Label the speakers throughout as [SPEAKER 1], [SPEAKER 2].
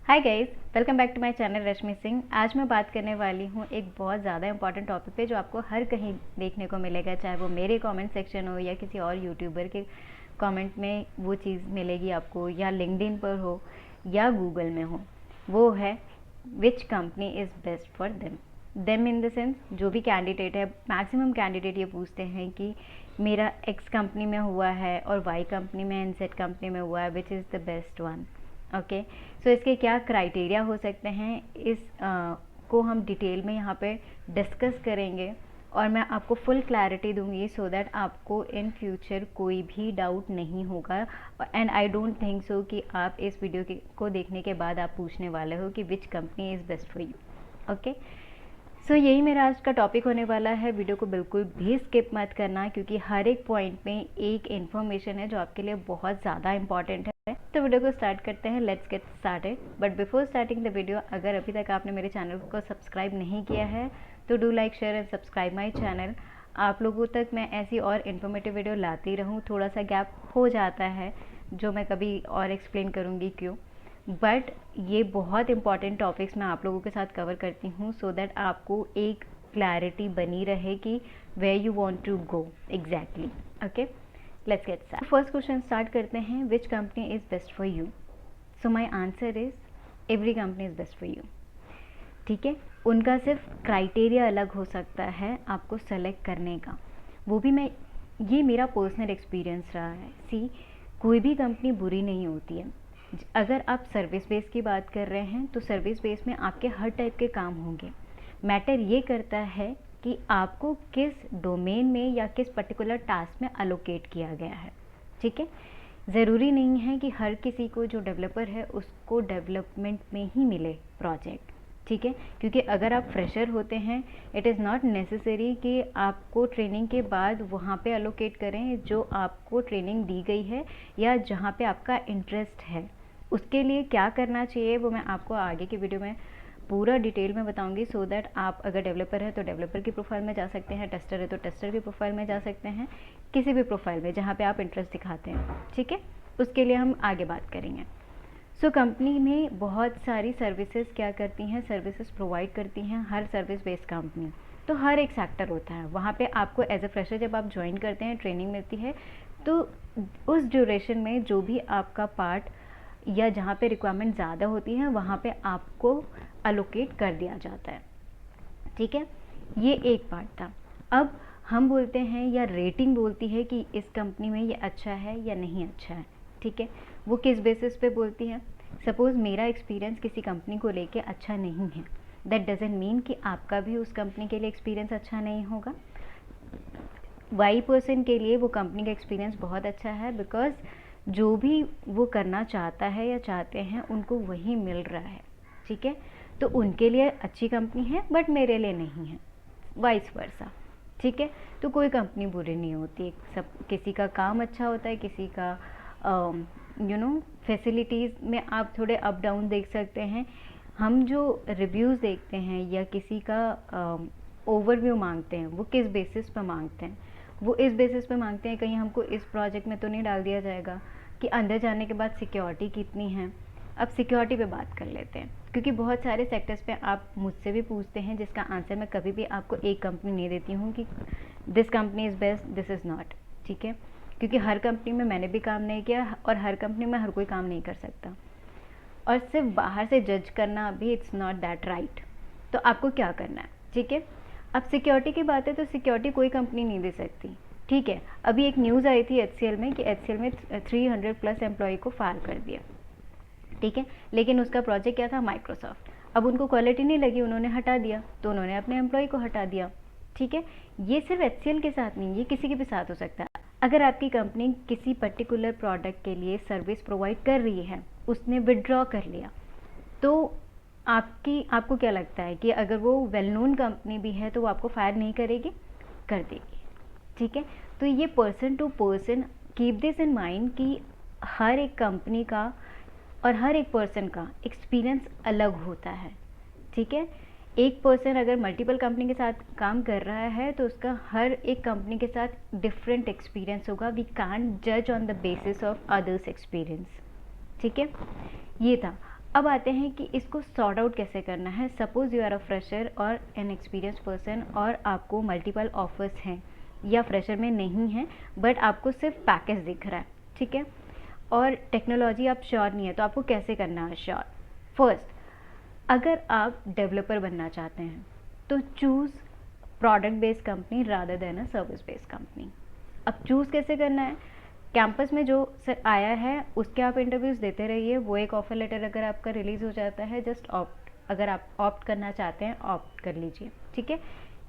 [SPEAKER 1] Hi guys, welcome back to my channel Rashmi Singh. आज मैं बात करने वाली हूँ एक बहुत ज़्यादा इंपॉर्टेंट टॉपिक पे जो आपको हर कहीं देखने को मिलेगा, चाहे वो मेरे कमेंट सेक्शन हो या किसी और यूट्यूबर के कमेंट में वो चीज़ मिलेगी आपको, या लिंक्डइन पर हो या गूगल में हो। वो है विच company is best for them in the sense, जो भी कैंडिडेट है, मैक्सिमम कैंडिडेट ये पूछते हैं कि मेरा एक्स कंपनी में हुआ है और वाई कंपनी में, एनजेड कंपनी में हुआ है, which is the best one. Okay, so इसके क्या क्राइटेरिया हो सकते हैं, को हम डिटेल में यहाँ पे डिस्कस करेंगे और मैं आपको फुल क्लैरिटी दूंगी सो दैट आपको इन फ्यूचर कोई भी डाउट नहीं होगा। And I don't think so कि आप इस वीडियो को देखने के बाद आप पूछने वाले हो कि which company is best for you. Okay, so यही मेरा आज का टॉपिक होने वाला है। वीडियो को बिल्कुल भी स्किप मत करना, क्योंकि हर एक पॉइंट में एक इन्फॉर्मेशन है जो आपके लिए बहुत ज़्यादा इंपॉर्टेंट है। तो वीडियो को स्टार्ट करते हैं, let's get started. But before starting the video, अगर अभी तक आपने मेरे चैनल को सब्सक्राइब नहीं किया है तो do like, share and subscribe my channel. आप लोगों तक मैं ऐसी और इन्फॉर्मेटिव वीडियो लाती रहूँ। थोड़ा सा गैप हो जाता है जो मैं कभी और एक्सप्लेन करूँगी क्यों, बट ये बहुत इंपॉर्टेंट टॉपिक्स मैं आप लोगों के साथ कवर करती हूँ सो दैट आपको एक क्लैरिटी बनी रहे कि where you want to go exactly. Okay, let's get start. First question start करते हैं, which company is best for you. So my answer is every company is best for you. ठीक है, उनका सिर्फ क्राइटेरिया अलग हो सकता है आपको सेलेक्ट करने का, वो भी ये मेरा पर्सनल एक्सपीरियंस रहा है। सी, कोई भी कंपनी बुरी नहीं होती है। अगर आप सर्विस बेस की बात कर रहे हैं तो सर्विस बेस में आपके हर टाइप के काम होंगे। मैटर ये करता है कि आपको किस डोमेन में या किस पर्टिकुलर टास्क में अलोकेट किया गया है। ठीक है, ज़रूरी नहीं है कि हर किसी को जो डेवलपर है उसको डेवलपमेंट में ही मिले प्रोजेक्ट। ठीक है, क्योंकि अगर आप फ्रेशर होते हैं, इट इज़ नॉट नेसेसरी कि आपको ट्रेनिंग के बाद वहाँ पे अलोकेट करें जो आपको ट्रेनिंग दी गई है या जहाँ पे आपका इंटरेस्ट है। उसके लिए क्या करना चाहिए वो मैं आपको आगे की वीडियो में पूरा डिटेल में बताऊंगी, सो दैट आप अगर डेवलपर है तो डेवलपर की प्रोफाइल में जा सकते हैं, टेस्टर है तो टेस्टर की प्रोफाइल में जा सकते हैं, किसी भी प्रोफाइल में जहाँ पे आप इंटरेस्ट दिखाते हैं। ठीक है, उसके लिए हम आगे बात करेंगे। सो कंपनी में बहुत सारी सर्विसेज क्या करती हैं, सर्विसेज प्रोवाइड करती हैं हर सर्विस बेस्ड कंपनी। तो हर एक सेक्टर होता है वहाँ पे आपको एज ए फ्रेशर जब आप ज्वाइन करते हैं, ट्रेनिंग मिलती है, तो उस ड्यूरेशन में जो भी आपका पार्ट या जहाँ पे रिक्वायरमेंट ज़्यादा होती है वहाँ पे आपको अलोकेट कर दिया जाता है। ठीक है, ये एक पार्ट था। अब हम बोलते हैं या रेटिंग बोलती है कि इस कंपनी में ये अच्छा है या नहीं अच्छा है। ठीक है, वो किस बेसिस पे बोलती है। सपोज़ मेरा एक्सपीरियंस किसी कंपनी को लेके अच्छा नहीं है, दैट डजेंट मीन कि आपका भी उस कंपनी के लिए एक्सपीरियंस अच्छा नहीं होगा। वाई पर्सन के लिए वो कंपनी का एक्सपीरियंस बहुत अच्छा है, बिकॉज जो भी वो करना चाहता है या चाहते हैं उनको वही मिल रहा है। ठीक है, तो उनके लिए अच्छी कंपनी है, बट मेरे लिए नहीं है, वाइस वर्सा। ठीक है, तो कोई कंपनी बुरी नहीं होती, सब किसी का काम अच्छा होता है, किसी का फैसिलिटीज़ में आप थोड़े अप डाउन देख सकते हैं। हम जो रिव्यूज़ देखते हैं या किसी का ओवरव्यू मांगते हैं, वो किस बेसिस पर मांगते हैं, वो इस बेसिस पे मांगते हैं कहीं हमको इस प्रोजेक्ट में तो नहीं डाल दिया जाएगा कि अंदर जाने के बाद सिक्योरिटी कितनी है। अब सिक्योरिटी पे बात कर लेते हैं, क्योंकि बहुत सारे सेक्टर्स पे आप मुझसे भी पूछते हैं जिसका आंसर मैं कभी भी आपको एक कंपनी नहीं देती हूँ कि this company is best, this is not. ठीक है, क्योंकि हर कंपनी में मैंने भी काम नहीं किया और हर कंपनी में हर कोई काम नहीं कर सकता, और सिर्फ बाहर से जज करना भी इट्स नॉट दैट राइट। तो आपको क्या करना है, ठीक है। अब सिक्योरिटी की बात है तो सिक्योरिटी कोई कंपनी नहीं दे सकती। ठीक है, अभी एक न्यूज़ आई थी HCL में कि HCL में 300 प्लस एम्प्लॉय को फायर कर दिया। ठीक है, लेकिन उसका प्रोजेक्ट क्या था, माइक्रोसॉफ्ट। अब उनको क्वालिटी नहीं लगी, उन्होंने हटा दिया, तो उन्होंने अपने एम्प्लॉय को हटा दिया। ठीक है, ये सिर्फ HCL के साथ नहीं, ये किसी के भी साथ हो सकता है। अगर आपकी कंपनी किसी पर्टिकुलर प्रोडक्ट के लिए सर्विस प्रोवाइड कर रही है, उसने विड्रॉ कर लिया, तो आपको क्या लगता है कि अगर वो वेल नोन कंपनी भी है तो वो आपको फायर नहीं करेगी? कर देगी। ठीक है, तो ये person to person, keep this in mind कि हर एक कंपनी का और हर एक पर्सन का एक्सपीरियंस अलग होता है। ठीक है, एक पर्सन अगर मल्टीपल कंपनी के साथ काम कर रहा है तो उसका हर एक कंपनी के साथ डिफरेंट एक्सपीरियंस होगा। वी कांट जज on the basis of others experience. ठीक है, ये था। अब आते हैं कि इसको सॉर्ट आउट कैसे करना है। Suppose you are a fresher और एन एक्सपीरियंस पर्सन और आपको मल्टीपल ऑफर्स हैं, या फ्रेशर में नहीं है बट आपको सिर्फ पैकेज दिख रहा है, ठीक है, और टेक्नोलॉजी आप श्योर नहीं है, तो आपको कैसे करना है श्योर। फर्स्ट, अगर आप डेवलपर बनना चाहते हैं तो choose product based company rather than a service based company. अब चूज़ कैसे करना है, कैंपस में जो सर आया है उसके आप इंटरव्यूज़ देते रहिए, वो एक ऑफर लेटर अगर आपका रिलीज़ हो जाता है, जस्ट ऑप्ट, अगर आप ऑप्ट करना चाहते हैं ऑप्ट कर लीजिए, ठीक है।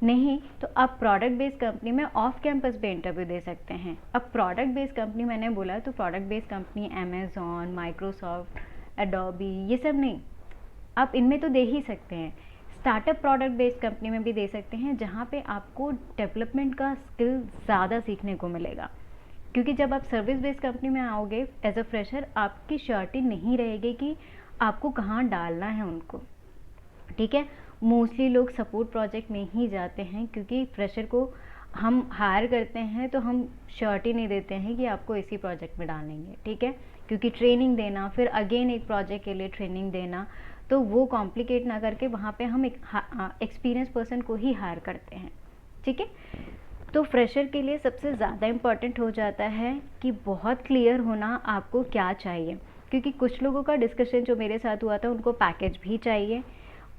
[SPEAKER 1] नहीं तो आप प्रोडक्ट बेस्ड कंपनी में ऑफ कैंपस पे इंटरव्यू दे सकते हैं। अब प्रोडक्ट बेस्ड कंपनी मैंने बोला तो product based company Amazon, Microsoft, Adobe, ये सब नहीं, आप इनमें तो दे ही सकते हैं। स्टार्टअप प्रोडक्ट बेस्ड कंपनी में भी दे सकते हैं, जहाँ पे आपको डेवलपमेंट का स्किल ज़्यादा सीखने को मिलेगा, क्योंकि जब आप सर्विस बेस्ड कंपनी में आओगे एज अ फ्रेशर, आपकी श्योरिटी नहीं रहेगी कि आपको कहाँ डालना है उनको, ठीक है। मोस्टली लोग सपोर्ट प्रोजेक्ट में ही जाते हैं, क्योंकि फ्रेशर को हम हायर करते हैं तो हम श्योरिटी नहीं देते हैं कि आपको इसी प्रोजेक्ट में डालेंगे, ठीक है, क्योंकि ट्रेनिंग देना, फिर अगेन एक प्रोजेक्ट के लिए ट्रेनिंग देना, तो वो कॉम्प्लिकेट ना करके वहाँ पे हम एक एक्सपीरियंस पर्सन को ही हायर करते हैं, ठीक है। तो फ्रेशर के लिए सबसे ज़्यादा इम्पॉर्टेंट हो जाता है कि बहुत क्लियर होना आपको क्या चाहिए, क्योंकि कुछ लोगों का डिस्कशन जो मेरे साथ हुआ था, उनको पैकेज भी चाहिए,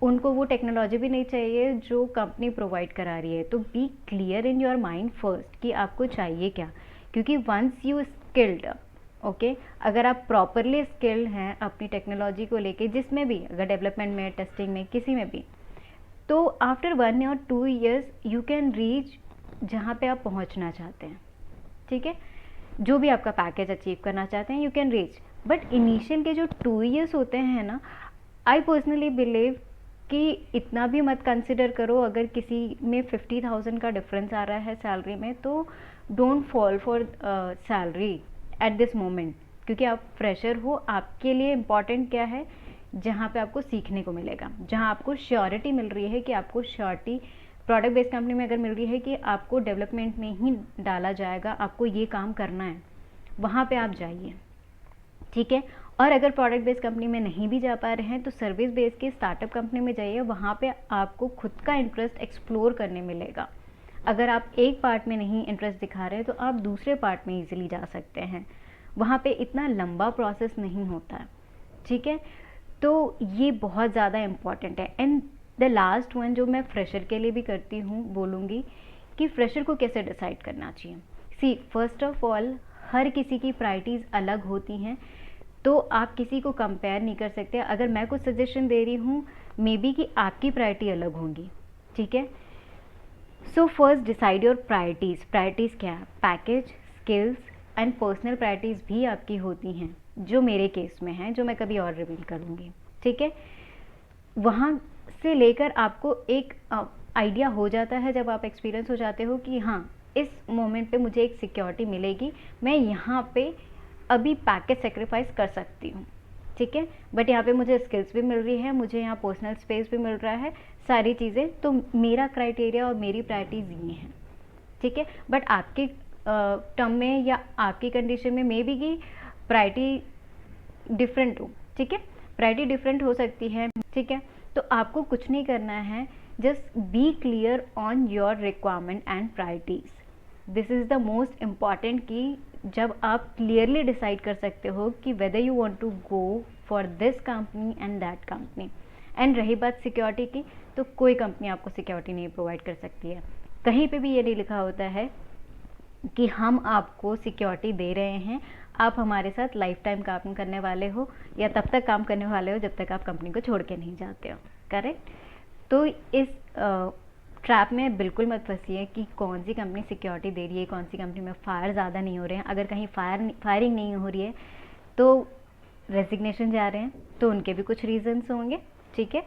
[SPEAKER 1] उनको वो टेक्नोलॉजी भी नहीं चाहिए जो कंपनी प्रोवाइड करा रही है। तो be clear in your mind first कि आपको चाहिए क्या, क्योंकि वंस यू स्किल्ड, ओके, अगर आप प्रॉपरली स्किल्ड हैं अपनी टेक्नोलॉजी को लेके, जिसमें भी, अगर डेवलपमेंट में, टेस्टिंग में, किसी में भी, तो आफ्टर 1 और 2 ईयर्स यू कैन रीच जहाँ पे आप पहुँचना चाहते हैं, ठीक है, जो भी आपका पैकेज अचीव करना चाहते हैं, you can reach. But initial के जो 2 ईयर्स होते हैं ना, आई पर्सनली बिलीव कि इतना भी मत कंसिडर करो। अगर किसी में 50,000 का डिफरेंस आ रहा है सैलरी में, तो don't fall for salary at this moment, क्योंकि आप फ्रेशर हो। आपके लिए इम्पॉर्टेंट क्या है, जहाँ पे आपको सीखने को मिलेगा, जहाँ आपको श्योरिटी मिल रही है कि आपको श्योरिटी प्रोडक्ट बेस्ड कंपनी में अगर मिल रही है कि आपको डेवलपमेंट में ही डाला जाएगा, आपको ये काम करना है, वहाँ पे आप जाइए, ठीक है। और अगर प्रोडक्ट बेस्ड कंपनी में नहीं भी जा पा रहे हैं तो सर्विस बेस्ड की स्टार्टअप कंपनी में जाइए, वहाँ पे आपको खुद का इंटरेस्ट एक्सप्लोर करने मिलेगा। अगर आप एक पार्ट में नहीं इंटरेस्ट दिखा रहे हैं तो आप दूसरे पार्ट में इजीली जा सकते हैं, वहाँ पे इतना लंबा प्रोसेस नहीं होता है, ठीक है। तो ये बहुत ज़्यादा इम्पॉर्टेंट है। एंड द लास्ट वन जो मैं फ्रेशर के लिए भी करती हूँ, बोलूँगी कि फ्रेशर को कैसे डिसाइड करना चाहिए। सी, फर्स्ट ऑफ ऑल, हर किसी की प्रायोरिटीज़ अलग होती हैं, तो आप किसी को कंपेयर नहीं कर सकते। अगर मैं कुछ सजेशन दे रही हूँ, मे बी कि आपकी प्रायोरिटी अलग होंगी, ठीक है। So first decide your priorities. Priorities क्या है, package, skills and personal priorities भी आपकी होती हैं, जो मेरे केस में है, जो मैं कभी और रिवील करूँगी, ठीक है। वहाँ से लेकर आपको एक आइडिया हो जाता है, जब आप एक्सपीरियंस हो जाते हो कि हाँ, इस मोमेंट पे मुझे एक सिक्योरिटी मिलेगी, मैं यहाँ पे अभी पैकेज सेक्रीफाइस कर सकती हूँ, ठीक है, बट यहाँ पे मुझे स्किल्स भी मिल रही है, मुझे यहाँ पर्सनल स्पेस भी मिल रहा है, सारी चीज़ें, तो मेरा क्राइटेरिया और मेरी प्रायोरिटीज़ ये हैं, ठीक है। बट आपके टर्म में या आपकी कंडीशन में मे बी की प्रायोरिटी डिफरेंट हो, ठीक है, प्रायोरिटी डिफरेंट हो सकती है, ठीक है। तो आपको कुछ नहीं करना है, just be clear on your requirement and priorities. This is the most important की जब आप क्लियरली डिसाइड कर सकते हो कि whether you want to go for this company and that company. And रही बात सिक्योरिटी की, तो कोई कंपनी आपको सिक्योरिटी नहीं प्रोवाइड कर सकती है। कहीं पे भी ये नहीं लिखा होता है कि हम आपको सिक्योरिटी दे रहे हैं, आप हमारे साथ लाइफ टाइम काम करने वाले हो या तब तक काम करने वाले हो जब तक आप कंपनी को छोड़ के नहीं जाते हो, करेक्ट। तो इस ट्रैप में बिल्कुल मत फंसिए कि कौन सी कंपनी सिक्योरिटी दे रही है, कौन सी कंपनी में फायर ज़्यादा नहीं हो रहे हैं। अगर कहीं फायरिंग नहीं हो रही है तो रेजिग्नेशन जा रहे हैं, तो उनके भी कुछ रीजंस होंगे, ठीक है।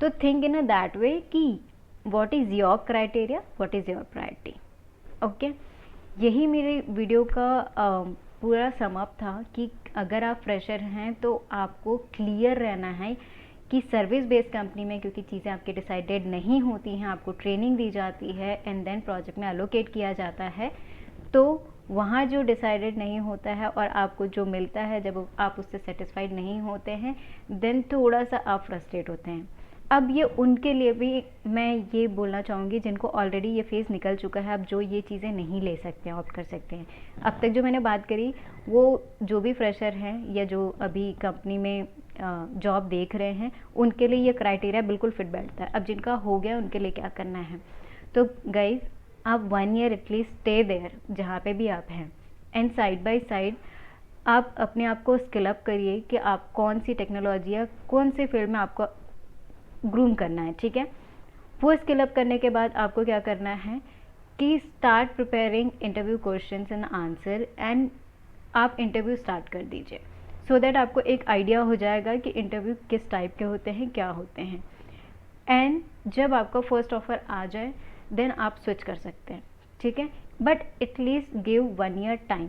[SPEAKER 1] तो think in a that way कि what is your criteria, what is your priority, okay. यही मेरे वीडियो का पूरा समअप था कि अगर आप फ्रेशर हैं तो आपको क्लियर रहना है कि सर्विस बेस्ड कंपनी में, क्योंकि चीज़ें आपके डिसाइडेड नहीं होती हैं, आपको ट्रेनिंग दी जाती है एंड देन प्रोजेक्ट में एलोकेट किया जाता है, तो वहाँ जो डिसाइडेड नहीं होता है और आपको जो मिलता है, जब आप उससे सेटिस्फाइड नहीं होते हैं, देन थोड़ा सा आप फ्रस्ट्रेट होते हैं। अब ये उनके लिए भी मैं ये बोलना चाहूँगी जिनको ऑलरेडी ये फेज़ निकल चुका है, अब जो ये चीज़ें नहीं ले सकते हैं, ऑप्ट कर सकते हैं। अब तक जो मैंने बात करी वो जो भी फ्रेशर हैं या जो अभी कंपनी में जॉब देख रहे हैं, उनके लिए ये क्राइटेरिया बिल्कुल फिट बैठता है। अब जिनका हो गया उनके लिए क्या करना है, तो गाइज आप 1 ईयर एटलीस्ट स्टे देयर जहाँ पे भी आप हैं, एंड साइड बाय साइड आप अपने आप को स्किल अप करिए कि आप कौन सी टेक्नोलॉजी या कौन से फील्ड में आपको ग्रूम करना है, ठीक है। वो स्किल अप करने के बाद आपको क्या करना है कि start preparing interview questions and answer, and आप इंटरव्यू स्टार्ट कर दीजिए सो दैट आपको एक आइडिया हो जाएगा कि इंटरव्यू किस टाइप के होते हैं, क्या होते हैं। एंड जब आपका फर्स्ट ऑफर आ जाए देन आप स्विच कर सकते हैं, ठीक है। But at least give 1 year time,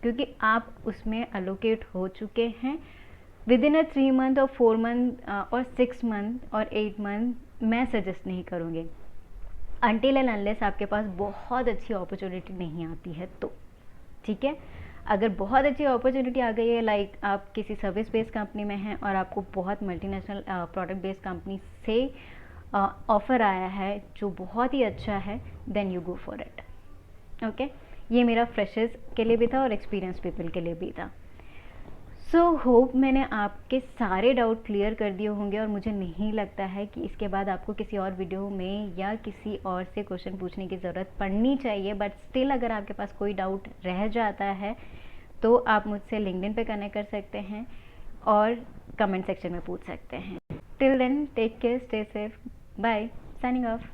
[SPEAKER 1] क्योंकि आप उसमें अलोकेट हो चुके हैं। विद इन 3 मंथ और 4 मंथ और 6 मंथ और 8 मंथ मैं सजेस्ट नहीं करूँगी, अनटिल एंड अनलेस आपके पास बहुत अच्छी अपॉर्चुनिटी नहीं आती है तो, ठीक है। अगर बहुत अच्छी अपॉर्चुनिटी आ गई है, लाइक आप किसी सर्विस बेस्ड कंपनी में हैं और आपको बहुत मल्टीनेशनल प्रोडक्ट बेस्ड कंपनी से ऑफ़र आया है जो बहुत ही अच्छा है, then you go for it, okay. ये मेरा फ्रेशर्स के लिए भी था और एक्सपीरियंस पीपल के लिए भी था। सो होप मैंने आपके सारे डाउट क्लियर कर दिए होंगे, और मुझे नहीं लगता है कि इसके बाद आपको किसी और वीडियो में या किसी और से क्वेश्चन पूछने की ज़रूरत पड़नी चाहिए। बट स्टिल अगर आपके पास कोई डाउट रह जाता है तो आप मुझसे लिंक्डइन पे कनेक्ट कर सकते हैं और कमेंट सेक्शन में पूछ सकते हैं। Till then take care, stay safe, bye, signing of.